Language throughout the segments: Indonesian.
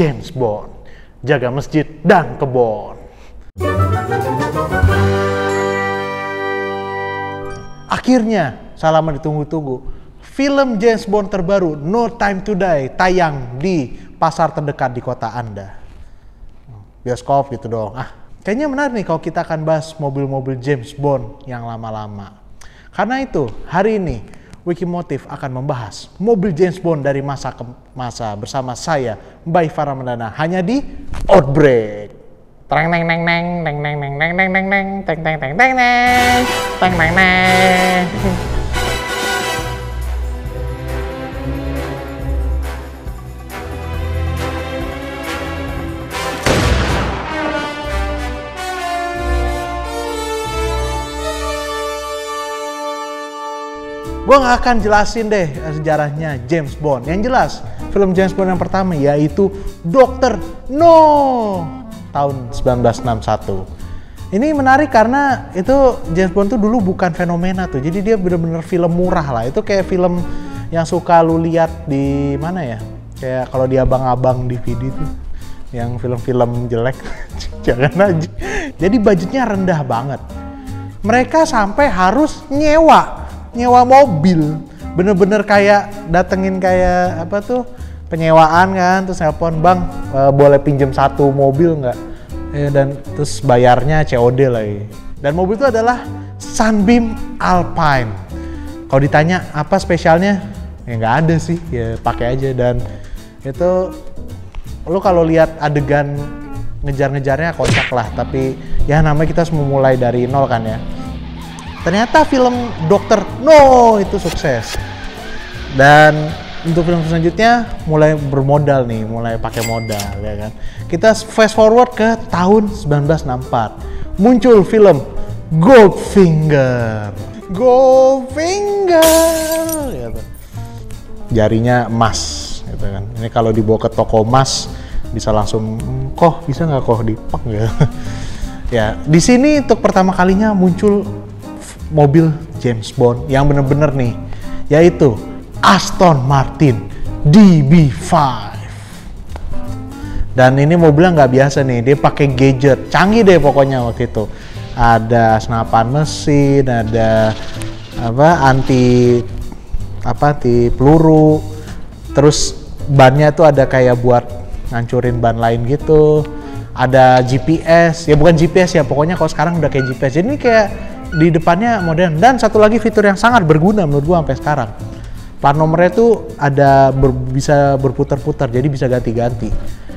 James Bond, jaga masjid dan kebon. Akhirnya, selama ditunggu-tunggu, film James Bond terbaru No Time to Die tayang di pasar terdekat di kota Anda. Bioskop gitu dong. Kayaknya menarik nih kalau kita akan bahas mobil-mobil James Bond yang lama-lama. Karena itu, hari ini Wikimotif akan membahas mobil James Bond dari masa ke masa bersama saya, Mbak Iva Ramadana, hanya di Outbreak. Teng neng neng neng neng neng neng neng neng neng neng teng teng teng teng neng teng neng neng. Gue gak akan jelasin deh sejarahnya James Bond. Yang jelas, film James Bond yang pertama yaitu Dr. No tahun 1961. Ini menarik karena itu James Bond tuh dulu bukan fenomena tuh. Jadi dia bener-bener film murah lah. Itu kayak film yang suka lu lihat di mana ya? Kayak kalau di abang-abang DVD tuh. Yang film-film jelek. Jangan aja. Jadi budgetnya rendah banget. Mereka sampai harus nyewa mobil, bener-bener kayak datengin kayak apa tuh penyewaan kan, terus telepon, bang boleh pinjem satu mobil nggak? Dan terus bayarnya COD lagi. Dan mobil itu adalah Sunbeam Alpine. Kalau ditanya apa spesialnya, ya nggak ada sih, ya pakai aja. Dan itu lu kalau lihat adegan ngejar-ngejarnya kocak lah, tapi ya namanya kita harus memulai dari nol kan ya. Ternyata film Dr. No itu sukses. Dan untuk film selanjutnya mulai bermodal nih, mulai pakai modal ya kan. Kita fast forward ke tahun 1964. Muncul film Goldfinger. Gitu. Jarinya emas gitu kan. Ini kalau dibawa ke toko emas bisa langsung bisa nggak dipak ya. Ya, di sini untuk pertama kalinya muncul mobil James Bond yang bener-bener nih, yaitu Aston Martin DB5. Dan ini mobilnya nggak biasa nih, dia pakai gadget canggih deh pokoknya waktu itu. Ada senapan mesin, ada anti peluru, terus bannya tuh ada kayak buat ngancurin ban lain gitu. Ada GPS, ya bukan GPS ya, pokoknya kalau sekarang udah kayak GPS. Jadi ini kayak di depannya modern. Dan satu lagi fitur yang sangat berguna menurut gua sampai sekarang, plat nomornya tuh ada bisa berputar-putar, jadi bisa ganti-ganti.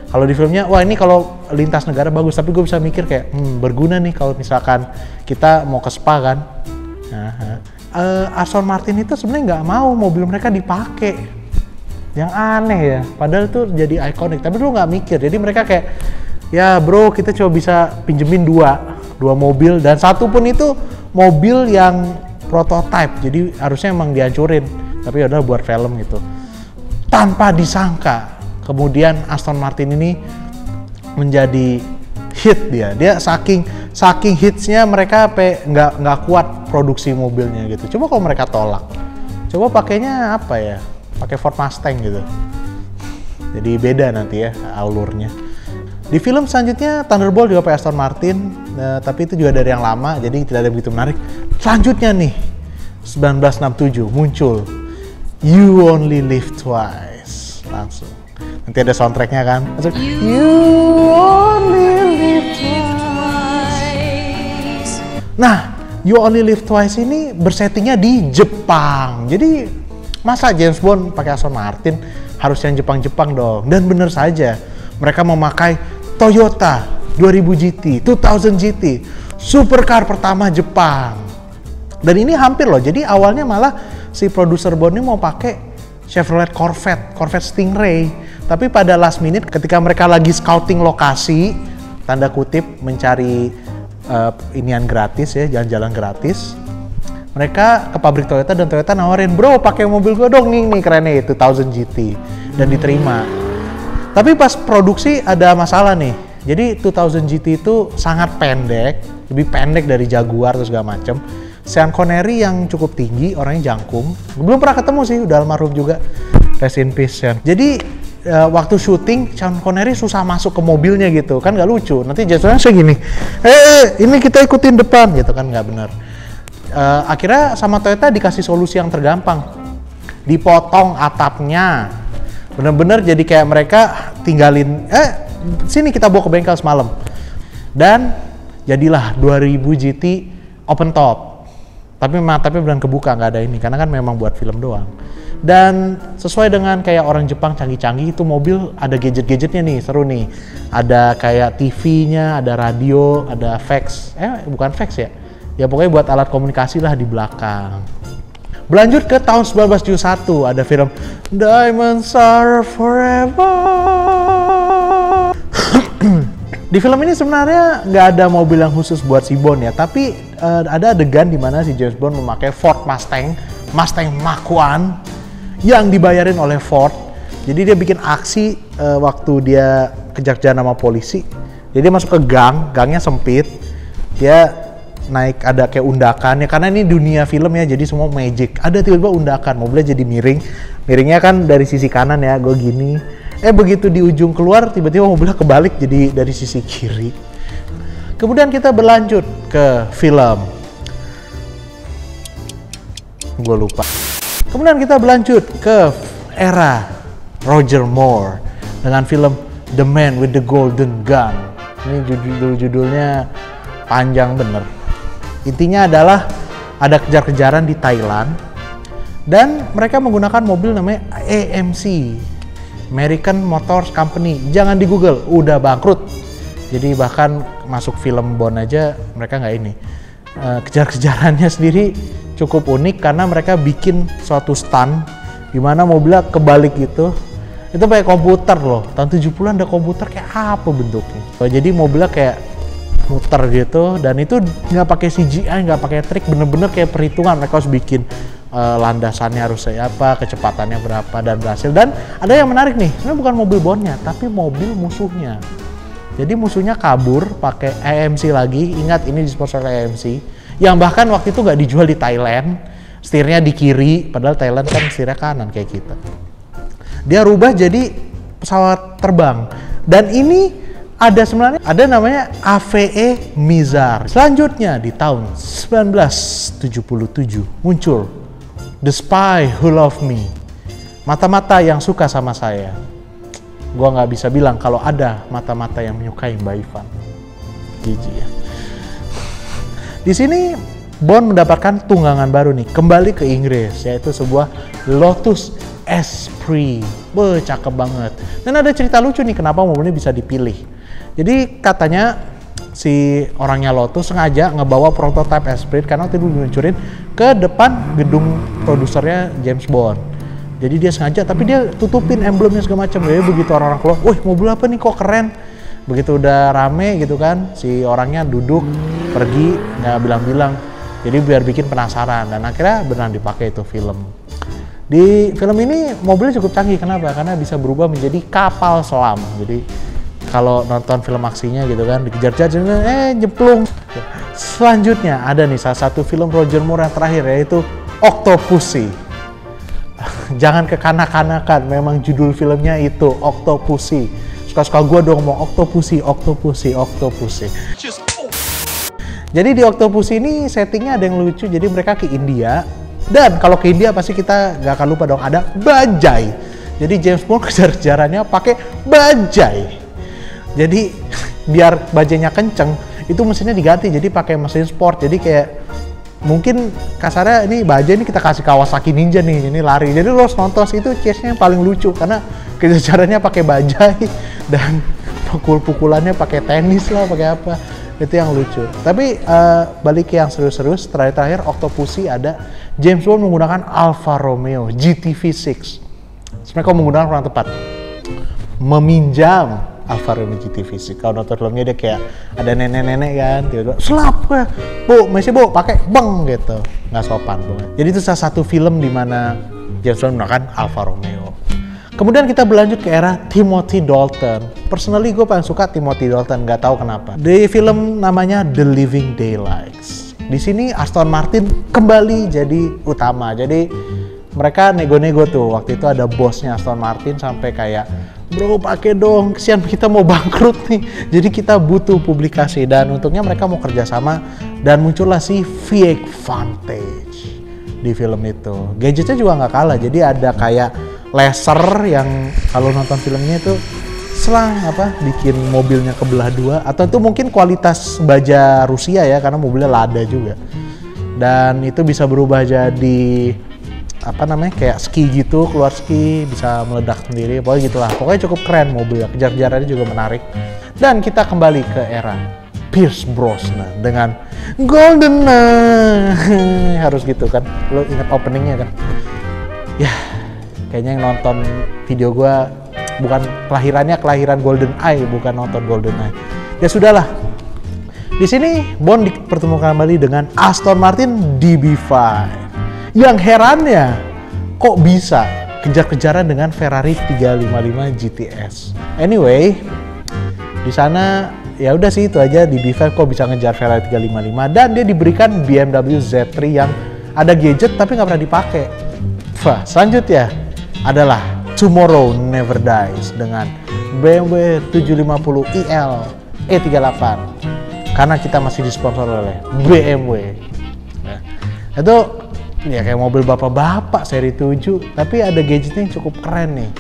Kalau di filmnya, wah ini kalau lintas negara bagus, tapi gue bisa mikir kayak berguna nih kalau misalkan kita mau ke spa kan. Aston Martin itu sebenarnya nggak mau mobil mereka dipakai, yang aneh ya, padahal tuh jadi ikonik, tapi lu nggak mikir. Jadi mereka kayak, ya bro kita coba bisa pinjemin dua mobil, dan satu pun itu mobil yang prototype, jadi harusnya emang dihancurin, tapi udah buat film gitu. Tanpa disangka kemudian Aston Martin ini menjadi hit. Dia saking hitsnya mereka nggak kuat produksi mobilnya gitu. Coba kalau mereka tolak, coba pakainya apa ya, pakai Ford Mustang gitu, jadi beda nanti ya alurnya. Di film selanjutnya Thunderbolt juga pakai Aston Martin, tapi itu juga dari yang lama, jadi tidak ada begitu menarik. Selanjutnya nih 1967 muncul You Only Live Twice, langsung nanti ada soundtracknya kan, You Only Live Twice. Nah, You Only Live Twice ini bersettingnya di Jepang, jadi masa James Bond pakai Aston Martin, harus yang Jepang-Jepang dong. Dan bener saja, mereka memakai Toyota 2000 GT, 2000 GT, supercar pertama Jepang. Dan ini hampir loh, jadi awalnya malah si produser Bond ini mau pakai Chevrolet Corvette Stingray. Tapi pada last minute ketika mereka lagi scouting lokasi, tanda kutip mencari inian gratis ya, jalan-jalan gratis, mereka ke pabrik Toyota dan Toyota nawarin, bro pakai mobil gue dong, nih kerennya itu 2000 GT, dan diterima. Tapi pas produksi ada masalah nih. Jadi 2000 GT itu sangat pendek, lebih pendek dari Jaguar terus segala macem. Sean Connery yang cukup tinggi, orangnya jangkung. Belum pernah ketemu sih, udah almarhum juga. Rest in peace Sean. Jadi waktu syuting Sean Connery susah masuk ke mobilnya gitu kan, nggak lucu. Nanti James Bond segini, ini kita ikutin depan gitu kan, nggak benar. Akhirnya sama Toyota dikasih solusi yang tergampang, dipotong atapnya, bener-bener jadi kayak mereka tinggalin, sini kita bawa ke bengkel semalam, dan jadilah 2000 GT open top. Tapi beneran kebuka, nggak ada ini, karena kan memang buat film doang. Dan sesuai dengan kayak orang Jepang canggih-canggih, itu mobil ada gadget-gadgetnya nih, seru nih. Ada kayak TV-nya, ada radio, ada fax, bukan fax ya. Ya pokoknya buat alat komunikasi lah di belakang. Berlanjut ke tahun 1971, ada film Diamonds Are Forever. Di film ini sebenarnya nggak ada mobil yang khusus buat si Bond ya, tapi ada adegan di mana si James Bond memakai Ford Mustang Mach 1 yang dibayarin oleh Ford. Jadi dia bikin aksi waktu dia kejar-kejaran sama polisi. Jadi dia masuk ke gangnya sempit, dia naik, ada kayak undakan ya, karena ini dunia film ya, jadi semua magic. Ada tiba-tiba undakan, mobilnya jadi miringnya kan dari sisi kanan ya, gue gini. Begitu di ujung keluar, tiba-tiba mobilnya kebalik jadi dari sisi kiri. Kemudian kita berlanjut ke film. Gue lupa. Kemudian kita berlanjut ke era Roger Moore dengan film The Man with the Golden Gun. Ini judulnya panjang bener. Intinya adalah ada kejar-kejaran di Thailand dan mereka menggunakan mobil namanya AMC, American Motors Company. Jangan di Google, udah bangkrut. Jadi bahkan masuk film Bond aja mereka nggak ini. Kejar-kejarannya sendiri cukup unik karena mereka bikin suatu stunt di mana mobilnya kebalik gitu. Itu pakai komputer loh. Tahun 70-an ada komputer kayak apa bentuknya. Jadi mobilnya kayak muter gitu, dan itu nggak pakai CGI, nggak pakai trik, bener-bener kayak perhitungan. Mereka harus bikin landasannya harus apa, kecepatannya berapa, dan berhasil. Dan ada yang menarik nih, ini bukan mobil Bondnya, tapi mobil musuhnya. Jadi musuhnya kabur pakai AMC lagi. Ingat, ini disponsor AMC, yang bahkan waktu itu nggak dijual di Thailand. Setirnya di kiri, padahal Thailand kan setirnya kanan kayak kita. Dia rubah jadi pesawat terbang. Dan ini ada namanya AVE Mizar. Selanjutnya di tahun 1977 muncul The Spy Who Loved Me, mata-mata yang suka sama saya. Gua nggak bisa bilang kalau ada mata-mata yang menyukai Mbak Ivan. Gigi ya. Di sini Bond mendapatkan tunggangan baru nih, kembali ke Inggris, yaitu sebuah Lotus Esprit. Cakep banget. Dan ada cerita lucu nih kenapa mobil ini bisa dipilih. Jadi katanya si orangnya Lotus sengaja ngebawa prototipe Esprit karena waktu itu diluncurin ke depan gedung produsernya James Bond. Jadi dia sengaja, tapi dia tutupin emblemnya segala macam. Jadi begitu orang-orang keluar, wih mobil apa nih kok keren. Begitu udah rame gitu kan, si orangnya duduk, pergi, nggak bilang-bilang. Jadi biar bikin penasaran, dan akhirnya beneran dipakai itu film. Di film ini mobilnya cukup canggih, kenapa? Karena bisa berubah menjadi kapal selam. Jadi kalau nonton film aksinya gitu kan, dikejar-kejar, jeplung. Selanjutnya ada nih salah satu film Roger Moore yang terakhir, yaitu Octopussy. Jangan kekanak-kanakan, memang judul filmnya itu Octopussy. Suka-suka gue dong mau Octopussy. Jadi di Octopussy ini settingnya ada yang lucu, jadi mereka ke India. Dan kalau ke India pasti kita gak akan lupa dong, ada bajai. Jadi James Bond kejar-kejarannya pakai bajai. Jadi biar bajainya kenceng, itu mesinnya diganti jadi pakai mesin sport. Jadi kayak mungkin kasarnya ini bajai ini kita kasih Kawasaki Ninja nih, ini lari. Jadi lo harus nonton itu chase-nya yang paling lucu karena kejar-kejarannya pakai bajai dan pukul-pukulannya pakai tenis lah, pakai apa. Itu yang lucu. Tapi balik ke yang serius-serius, terakhir Octopussy ada James Bond menggunakan Alfa Romeo GT V6. Sebenarnya kau menggunakan kurang tepat, meminjam Alfa Romeo GT V6. Kalau nonton filmnya dia kayak ada nenek-nenek kan, tiba-tiba selap ya, bu, masih bu, pakai beng gitu, nggak sopan banget. Jadi itu salah satu film di mana James Bond menggunakan Alfa Romeo. Kemudian kita berlanjut ke era Timothy Dalton. Personally gue paling suka Timothy Dalton, nggak tahu kenapa. Di film namanya The Living Daylights. Di sini Aston Martin kembali jadi utama. Jadi mereka nego-nego tuh. Waktu itu ada bosnya Aston Martin sampai kayak, bro pakai dong, kesian kita mau bangkrut nih. Jadi kita butuh publikasi, dan untungnya mereka mau kerjasama dan muncullah si V8 Vantage di film itu. Gadgetnya juga nggak kalah, jadi ada kayak laser yang kalau nonton filmnya itu selang bikin mobilnya kebelah dua, atau itu mungkin kualitas baja Rusia ya karena mobilnya Lada juga. Dan itu bisa berubah jadi kayak ski gitu, keluar ski bisa meledak sendiri, pokoknya gitulah. Pokoknya cukup keren mobilnya, kejar-kejarannya juga menarik. Dan kita kembali ke era Pierce Brosnan dengan GoldenEye. Harus gitu kan, lo ingat openingnya kan? Ya, kayaknya yang nonton video gua bukan kelahiran GoldenEye, bukan nonton GoldenEye. Ya sudahlah. Di sini Bond dipertemukan kembali dengan Aston Martin DB5. Yang herannya, kok bisa kejar-kejaran dengan Ferrari 355 GTS. Anyway, di sana ya udah sih itu aja, DB5 kok bisa ngejar Ferrari 355, dan dia diberikan BMW Z3 yang ada gadget tapi nggak pernah dipakai. Wah, selanjutnya adalah Tomorrow Never Dies dengan BMW 750 iL E38 karena kita masih disponsor oleh BMW. Nah, itu ya kayak mobil bapak-bapak seri 7, tapi ada gadgetnya yang cukup keren nih.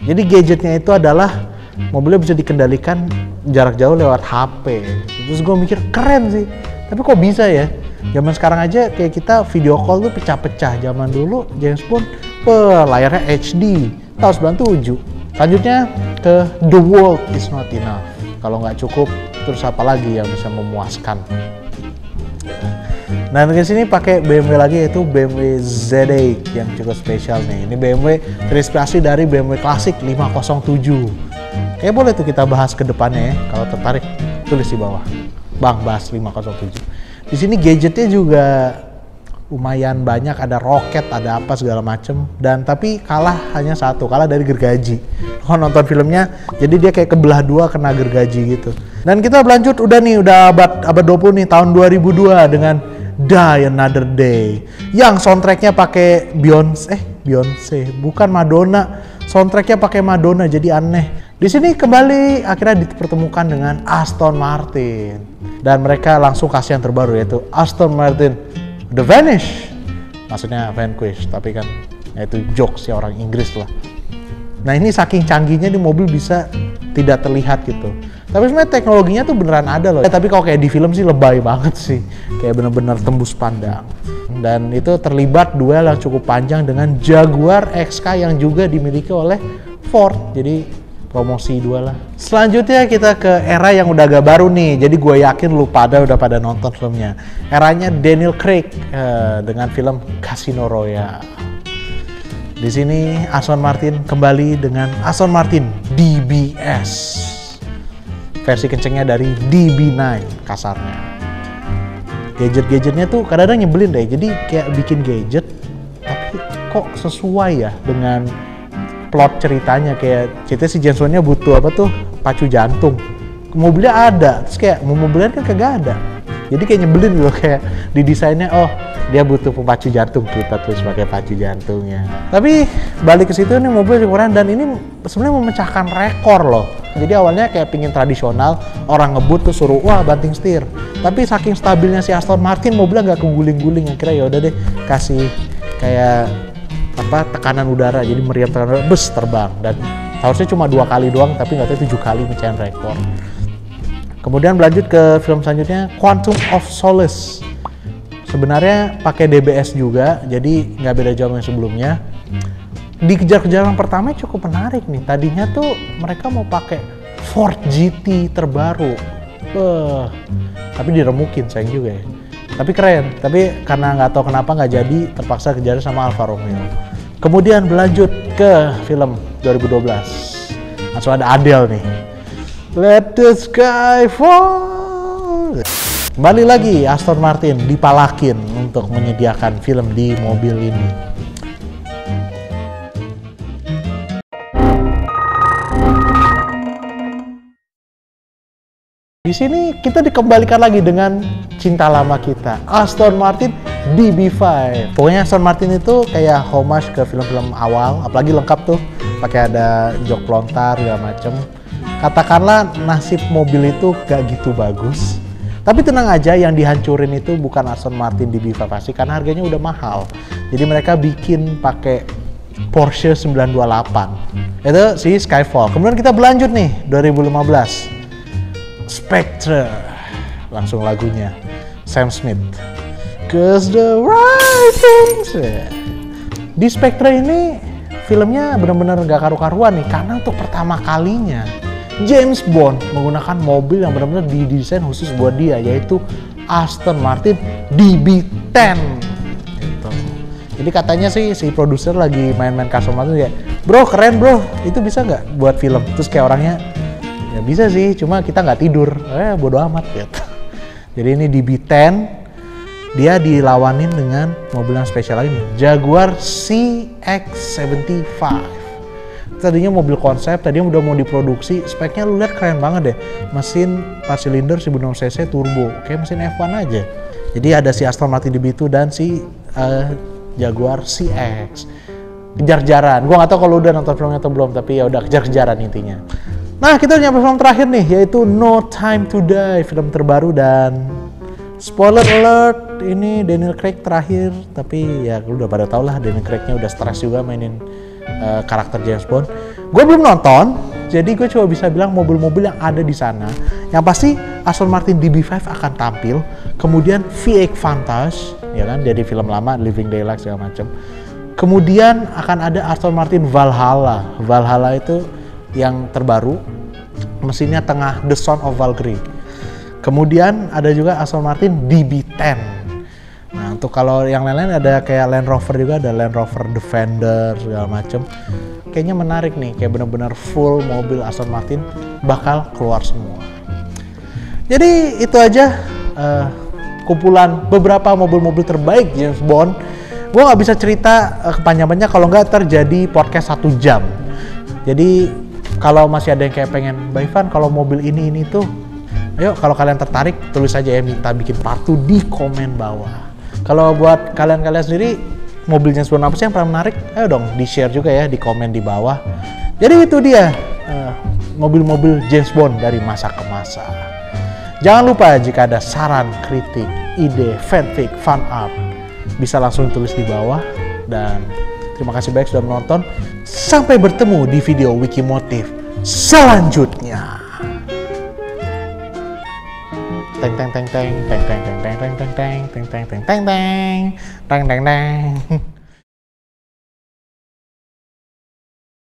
Jadi gadgetnya itu adalah mobilnya bisa dikendalikan jarak jauh lewat HP. Terus gue mikir keren sih, tapi kok bisa ya? Zaman sekarang aja kayak kita video call tuh pecah-pecah. Zaman dulu James Bond layarnya HD tahun 97. Selanjutnya ke The World Is Not Enough. Kalau nggak cukup, terus apa lagi yang bisa memuaskan? Nah, di sini pakai BMW lagi, yaitu BMW Z8 yang cukup spesial nih. Ini BMW terinspirasi dari BMW klasik 507. Kayaknya boleh tuh kita bahas ke depannya ya. Kalau tertarik, tulis di bawah. Bang, bahas 507. Di sini gadgetnya juga lumayan banyak, ada roket, ada apa segala macem, dan tapi kalah hanya satu, kalah dari gergaji. Kalau nonton filmnya, jadi dia kayak kebelah dua kena gergaji gitu. Dan kita berlanjut udah abad 20 nih, tahun 2002 dengan Die Another Day yang soundtracknya pakai Beyonce, bukan Madonna. Soundtracknya pakai Madonna, jadi aneh. Di sini kembali akhirnya dipertemukan dengan Aston Martin, dan mereka langsung kasih yang terbaru, yaitu Aston Martin The Vanish, maksudnya Vanquish, tapi kan ya itu jokes ya orang Inggris lah. Nah, ini saking canggihnya nih mobil bisa tidak terlihat gitu. Tapi sebenarnya teknologinya tuh beneran ada loh. Tapi kalau kayak di film sih lebay banget sih, kayak bener-bener tembus pandang. Dan itu terlibat duel yang cukup panjang dengan Jaguar XK yang juga dimiliki oleh Ford. Jadi promosi dua lah. Selanjutnya kita ke era yang udah agak baru nih. Jadi gue yakin lu udah pada nonton filmnya. Eranya Daniel Craig dengan film Casino Royale. Di sini Aston Martin kembali dengan Aston Martin DBS. Versi kencengnya dari DB9 kasarnya. Gadget-gadgetnya tuh kadang-kadang nyebelin deh. Jadi kayak bikin gadget tapi kok sesuai ya dengan plot ceritanya. Kayak si James Bond-nya butuh pacu jantung, mobilnya ada, terus kayak mobilnya kan kagak ada, jadi kayak nyebelin loh. Kayak di desainnya, oh dia butuh pemacu jantung, kita terus pakai pacu jantungnya. Tapi balik ke situ nih, mobil keren, dan ini sebenarnya memecahkan rekor loh. Jadi awalnya kayak pingin tradisional, orang ngebut tuh suruh wah banting setir, tapi saking stabilnya si Aston Martin, mobilnya nggak keguling-guling. Akhirnya ya udah deh kasih kayak tekanan udara, jadi meriam tekanan udara, bus terbang. Dan harusnya cuma 2 kali doang, tapi nggak tahu 7 kali mecahin rekor. Kemudian berlanjut ke film selanjutnya, Quantum of Solace. Sebenarnya pakai DBS juga, jadi nggak beda jauh yang sebelumnya. Di kejar-kejaran pertama cukup menarik nih. Tadinya tuh mereka mau pakai Ford GT terbaru, tapi diremukin, sayang juga ya. Tapi keren, tapi karena nggak tahu kenapa nggak jadi, terpaksa kejar sama Alfa Romeo. Kemudian berlanjut ke film 2012, langsung ada Adele nih, Let the Sky Fall. Kembali lagi Aston Martin dipalakin untuk menyediakan film di mobil ini. Di sini kita dikembalikan lagi dengan cinta lama kita, Aston Martin DB5. Pokoknya Aston Martin itu kayak homage ke film-film awal, apalagi lengkap tuh, pakai ada jok lontar segala macem. Katakanlah nasib mobil itu gak gitu bagus. Tapi tenang aja, yang dihancurin itu bukan Aston Martin DB5 pasti, karena harganya udah mahal. Jadi mereka bikin pakai Porsche 928. Itu si Skyfall. Kemudian kita berlanjut nih 2015. Spectre. Langsung lagunya Sam Smith. 'Cause the right things. Di Spectre ini filmnya benar-benar gak karu-karuan nih, karena untuk pertama kalinya James Bond menggunakan mobil yang benar-benar didesain khusus buat dia, yaitu Aston Martin DB10. Gitu. Jadi katanya sih si produser lagi main-main ke Aston Martin kayak, bro keren bro, itu bisa nggak buat film? Terus kayak orangnya, ya bisa sih, cuma kita nggak tidur, bodo amat gitu. Jadi ini DB10, dia dilawanin dengan mobil yang spesial ini, Jaguar CX-75. Tadinya mobil konsep, tadinya udah mau diproduksi, speknya lu lihat keren banget deh. Mesin 4 silinder 1006 cc turbo, kayak mesin F1 aja. Jadi ada si Aston Martin DB2 dan si Jaguar CX. Kejar-kejaran, gua nggak tahu kalau udah nonton filmnya atau belum, tapi ya udah kejar-kejaran intinya. Nah, kita nyampe film terakhir nih, yaitu No Time to Die, film terbaru, dan spoiler alert, ini Daniel Craig terakhir, tapi ya lu udah pada tau lah, Daniel Craignya udah stres juga mainin karakter James Bond. Gue belum nonton, jadi gue cuma bisa bilang mobil-mobil yang ada di sana. Yang pasti Aston Martin DB5 akan tampil, kemudian V8 Vantage, ya kan, dari film lama Living Daylights segala macam. Kemudian akan ada Aston Martin Valhalla. Valhalla itu yang terbaru, mesinnya tengah The Son of Valkyrie. Kemudian ada juga Aston Martin DB10. Nah, untuk kalau yang lain-lain ada kayak Land Rover juga, ada Land Rover Defender segala macem. Kayaknya menarik nih, kayak bener-bener full mobil Aston Martin bakal keluar semua. Jadi itu aja kumpulan beberapa mobil-mobil terbaik James Bond. Gue nggak bisa cerita kepanjangannya kalau nggak terjadi podcast 1 jam. Jadi kalau masih ada yang kayak pengen, Bang Ivan kalau mobil ini tuh, ayo kalau kalian tertarik tulis aja ya, minta bikin part 2 di komen bawah. Kalau buat kalian sendiri, mobil James Bond apa sih yang paling menarik? Ayo dong di-share juga ya, di komen di bawah. Jadi itu dia mobil-mobil James Bond dari masa ke masa. Jangan lupa jika ada saran, kritik, ide, fanfic, fan art, bisa langsung tulis di bawah. Dan terima kasih banyak sudah menonton. Sampai bertemu di video Wikimotif selanjutnya. Teng teng teng teng teng teng teng teng teng teng teng teng teng teng teng teng teng teng.